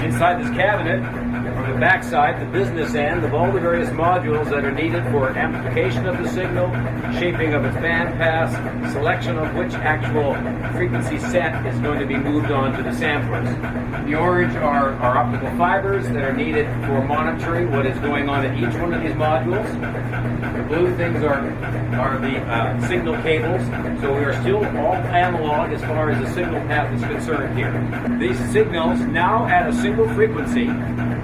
inside this cabinet, on the back side, the business end of all the various modules that are needed for amplification of the signal, shaping of its bandpass, selection of which actual frequency set is going to be moved on to the samplers. The orange are optical fibers that are needed for monitoring what is going on at each one of these modules. The blue things are the signal cables, so we are still all analog as far as the signal path is concerned here. These signals now at a single frequency,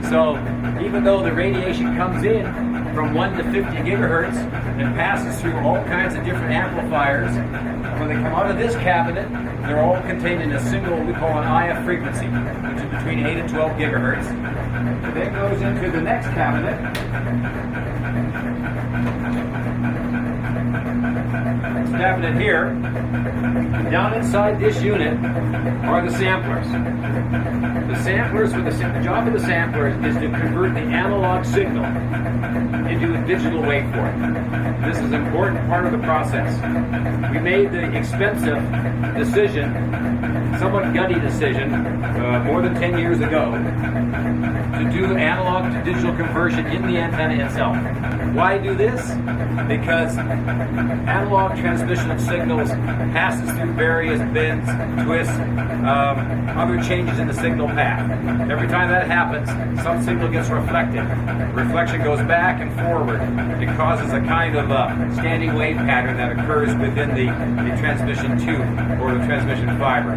so even though the radiation comes in from 1 to 50 gigahertz and passes through all kinds of different amplifiers, when they come out of this cabinet, they're all contained in a single, what we call an IF frequency, which is between 8 and 12 gigahertz. It then goes into the next cabinet. This cabinet here, down inside this unit are the samplers. The samplers, the job of the samplers is to convert the analog signal into a digital waveform. This is an important part of the process. We made the expensive decision, somewhat gutty decision, more than 10 years ago, to do analog to digital conversion in the antenna itself. Why do this? Because analog transmission of signals passes through various bends, twists, other changes in the signal path. Every time that happens, some signal gets reflected. Reflection goes back and forward. It causes a kind of standing wave pattern that occurs within the transmission tube or the transmission fiber.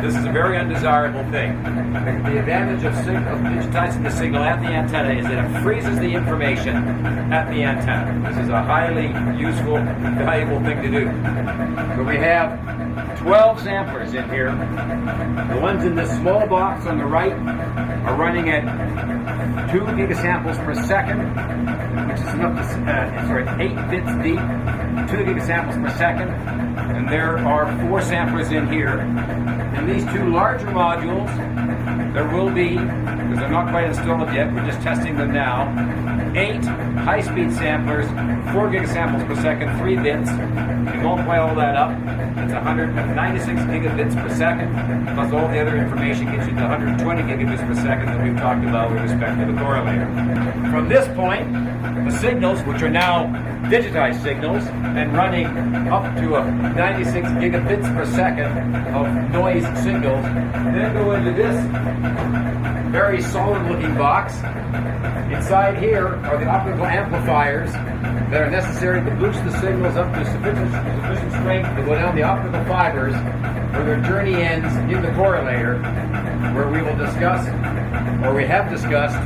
This is a very undesirable thing. The advantage of digitizing the signal at the antenna is that it freezes the information at the antenna. This is a highly useful, valuable thing to do. So we have 12 samplers in here. The ones in this small box on the right are running at 2 gigasamples per second, which is enough to, 8 bits deep, 2 gigasamples per second. And there are 4 samplers in here. In these 2 larger modules, there will be, because they're not quite installed yet, we're just testing them now, 8 high-speed samplers, 4 gigasamples per second, 3 bits. You multiply all that up, it's 196 gigabits per second, plus all the other information gets you to 120 gigabits per second that we've talked about with respect to the correlator. From this point, the signals, which are now digitized signals and running up to a 96 gigabits per second of noise signals, then go into this very solid-looking box. Inside here are the optical amplifiers that are necessary to boost the signals up to sufficient strength to go down the optical fibers where their journey ends in the correlator, where we will discuss, or we have discussed,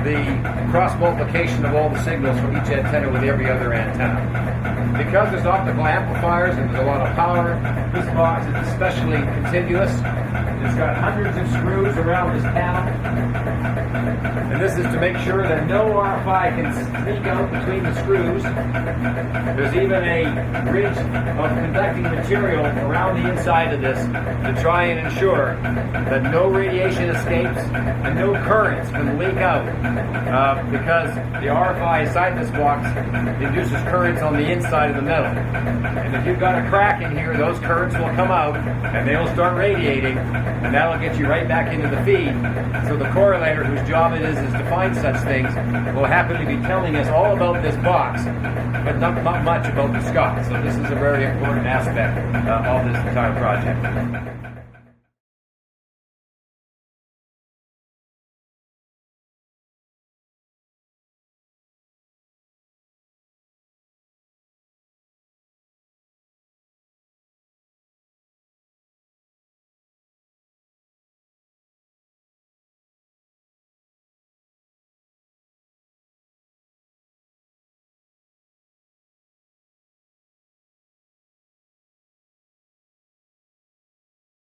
the cross-multiplication of all the signals from each antenna with every other antenna. Because there's optical amplifiers and there's a lot of power, this box is especially continuous. It's got hundreds of screws around this panel. And this is to make sure that no RFI can sneak out between the screws. There's even a ridge of conducting material around the inside of this to try and ensure that no radiation escapes and no currents can leak out, because the RFI inside this box induces currents on the inside of the metal. And if you've got a crack in here, those currents will come out and they'll start radiating, and that'll get you right back into the feed. So the correlator, whose job it is to find such things, will happen to be telling us all about this box, but not much about the Scott. So this is a very important aspect of this entire project.